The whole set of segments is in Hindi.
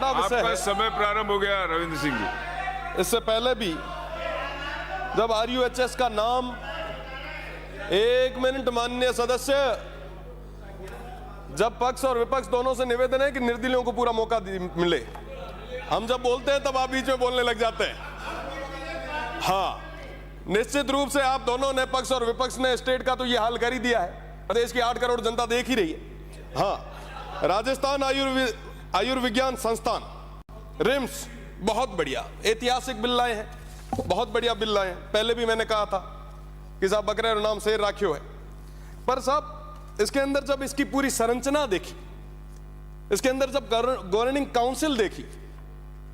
बड़ा विषय आपका है। समय प्रारंभ हो गया रविंद्र सिंह जी। इससे पहले भी जब RUHS का नाम, 1 मिनट माननीय सदस्य, जब पक्ष और विपक्ष दोनों से निवेदन है कि निर्दलीयों को पूरा मौका मिले। हम जब बोलते हैं तब आप बीच में बोलने लग जाते हैं। हाँ, निश्चित रूप से आप दोनों ने, पक्ष और विपक्ष ने, स्टेट का तो ये हाल कर ही दिया है। प्रदेश की 8 करोड़ जनता देख ही रही है। हाँ, राजस्थान आयुर्विज्ञान संस्थान रिम्स, बहुत बढ़िया ऐतिहासिक बिल लाए हैं, बहुत बढ़िया बिल लाए हैं। पहले भी मैंने कहा था कि साहब बकरे नाम शेर राखियो है, पर साहब इसके अंदर जब इसकी पूरी संरचना देखी, इसके अंदर जब गवर्निंग काउंसिल देखी,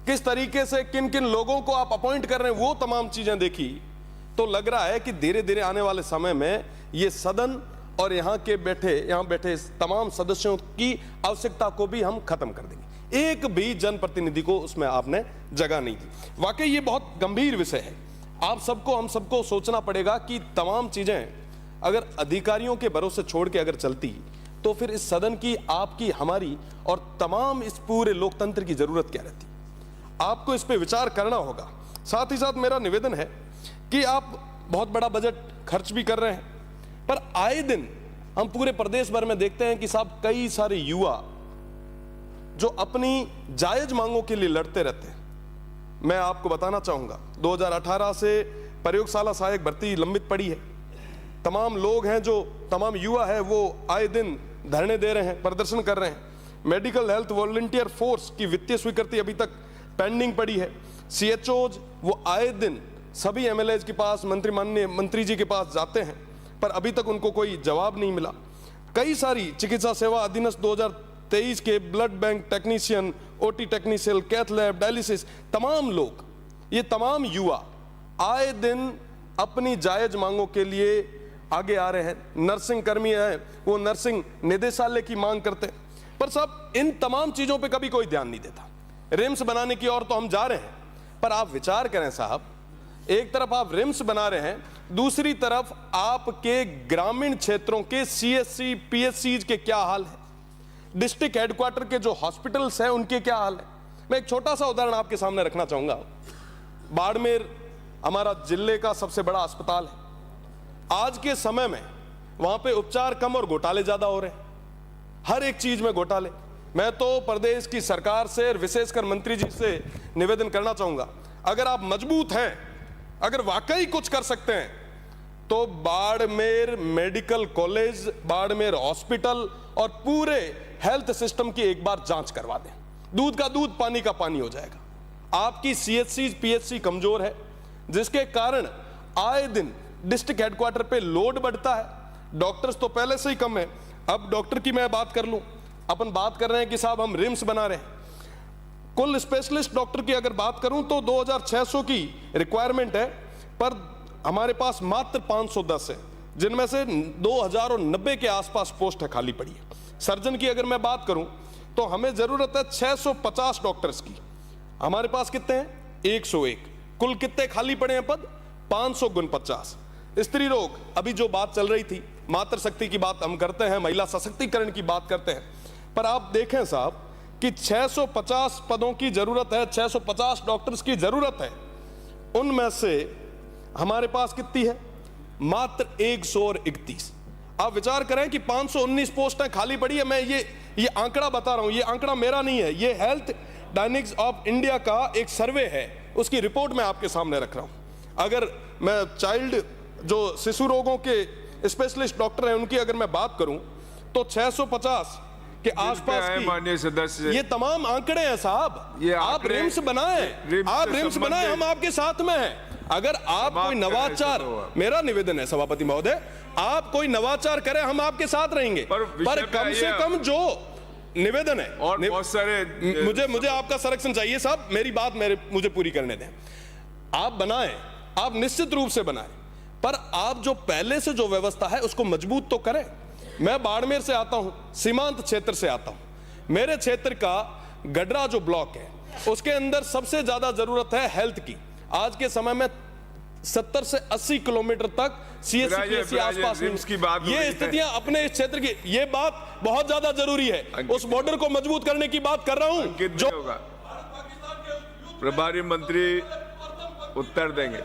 किस तरीके से किन किन लोगों को आप अपॉइंट कर रहे हैं, वो तमाम चीजें देखी, तो लग रहा है कि धीरे धीरे आने वाले समय में ये सदन और यहाँ बैठे तमाम सदस्यों की आवश्यकता को भी हम खत्म कर देंगे। एक भी जनप्रतिनिधि को उसमें आपने जगह नहीं दी। वाकई ये बहुत गंभीर विषय है। आप सबको, हम सबको सोचना पड़ेगा कि तमाम चीजें अगर अधिकारियों के भरोसे छोड़ के अगर चलती, तो फिर इस सदन की, आपकी, हमारी और तमाम इस पूरे लोकतंत्र की जरूरत क्या रहती। आपको इस पे विचार करना होगा। साथ ही साथ मेरा निवेदन है कि आप बहुत बड़ा बजट खर्च भी कर रहे हैं, पर आए दिन हम पूरे प्रदेश भर में देखते हैं कि साहब कई सारे युवा जो अपनी जायज मांगों के लिए लड़ते रहते हैं। मैं आपको बताना चाहूंगा, 2018 से प्रयोगशाला सहायक भर्ती लंबित पड़ी है। तमाम लोग हैं, जो तमाम युवा है, वो आए दिन धरने दे रहे हैं, प्रदर्शन कर रहे हैं। मेडिकल हेल्थ वॉलंटियर फोर्स की वित्तीय स्वीकृति अभी तक पेंडिंग पड़ी है। CHOs वो आए दिन सभी MLAs के पास, माननीय मंत्री जी के पास जाते हैं, पर अभी तक उनको कोई जवाब नहीं मिला। कई सारी चिकित्सा सेवा अधिनियम 2023 के blood bank technician, OT technician, cath lab, dialysis, तमाम लोग, ये तमाम युवा आए दिन अपनी जायज मांगों के लिए आगे आ रहे हैं। नर्सिंग कर्मी हैं, वो नर्सिंग निदेशालय की मांग करते हैं, पर साहब इन तमाम चीजों पे कभी कोई ध्यान नहीं देता। रिम्स बनाने की ओर तो हम जा रहे हैं, पर आप विचार करें साहब, एक तरफ आप रिम्स बना रहे हैं, दूसरी तरफ आपके ग्रामीण क्षेत्रों के CSC, PSCs के क्या हाल है, डिस्ट्रिक्ट हेडक्वार्टर के जो हॉस्पिटल्स हैं उनके क्या हाल है। मैं एक छोटा सा उदाहरण आपके सामने रखना चाहूंगा। बाड़मेर हमारा जिले का सबसे बड़ा अस्पताल है। आज के समय में वहां पे उपचार कम और घोटाले ज्यादा हो रहे हैं, हर एक चीज में घोटाले। मैं तो प्रदेश की सरकार से और विशेषकर मंत्री जी से निवेदन करना चाहूंगा, अगर आप मजबूत हैं, अगर वाकई कुछ कर सकते हैं, तो Barmer medical college, Barmer hospital और पूरे हेल्थ सिस्टम की एक बार जांच करवा दें। दूध का दूध, पानी का पानी हो जाएगा। आपकी CHC, PHC कमजोर है, जिसके कारण आए दिन डिस्ट्रिक्ट हेडक्वार्टर पे लोड बढ़ता है। डॉक्टर्स तो पहले से ही कम है। अब डॉक्टर की मैं बात कर लूं, अपन बात कर रहे हैं कि साहब हम रिम्स बना रहे हैं। कुल स्पेशलिस्ट डॉक्टर की अगर बात करूं तो 2600 की रिक्वायरमेंट है, पर हमारे पास मात्र 510 है, जिनमें से 2090 के आसपास पोस्ट है खाली पड़ी है। सर्जन की अगर मैं बात करूं तो हमें जरूरत है 650 डॉक्टर्स की, हमारे पास कितने हैं? 101। कुल कितने खाली पड़े हैं पद? 500 गुण 50। स्त्री रोग, अभी जो बात चल रही थी, मातृ शक्ति की बात हम करते हैं, महिला सशक्तिकरण की बात करते हैं, पर आप देखें साहब कि 650 पदों की जरूरत है, 650 डॉक्टर्स की जरूरत है। उनमें से हमारे पास कितनी है? मात्र 131। आप विचार करें कि 519 पोस्टें खाली पड़ी है। मैं ये आंकड़ा बता रहा हूं, ये आंकड़ा मेरा नहीं है, ये हेल्थ डायनेमिक्स ऑफ इंडिया का एक सर्वे है, उसकी रिपोर्ट मैं आपके सामने रख रहा हूं। अगर मैं चाइल्ड, जो शिशु रोगों के स्पेशलिस्ट डॉक्टर हैं, उनकी अगर मैं बात करूं तो 650 के आसपास की, माननीय सदस्य, ये तमाम आंकड़े हैं साहब। ये आप रिम्स बनाएं, आप रिम्स बनाएं, हम आपके साथ में हैं। अगर आप कोई नवाचार, मेरा निवेदन है सभापति महोदय, आप कोई नवाचार करें, हम आपके साथ रहेंगे, पर कम से कम जो निवेदन है, और बहुत सारे मुझे आपका संरक्षण चाहिए साहब, मेरी बात मुझे पूरी करने दें। आप बनाएं, आप निश्चित रूप से बनाएं, पर आप जो पहले से जो व्यवस्था है उसको मजबूत तो करें। मैं बाड़मेर से आता हूं, सीमांत क्षेत्र से आता हूं। मेरे क्षेत्र का गडरा जो ब्लॉक है, उसके अंदर सबसे ज्यादा जरूरत है हेल्थ की। आज के समय में 70 से 80 किलोमीटर तक CSC आसपास ये स्थितियां अपने इस क्षेत्र की, ये बात बहुत ज्यादा जरूरी है। उस बॉर्डर को मजबूत करने की बात कर रहा हूं, जो प्रभारी मंत्री उत्तर देंगे।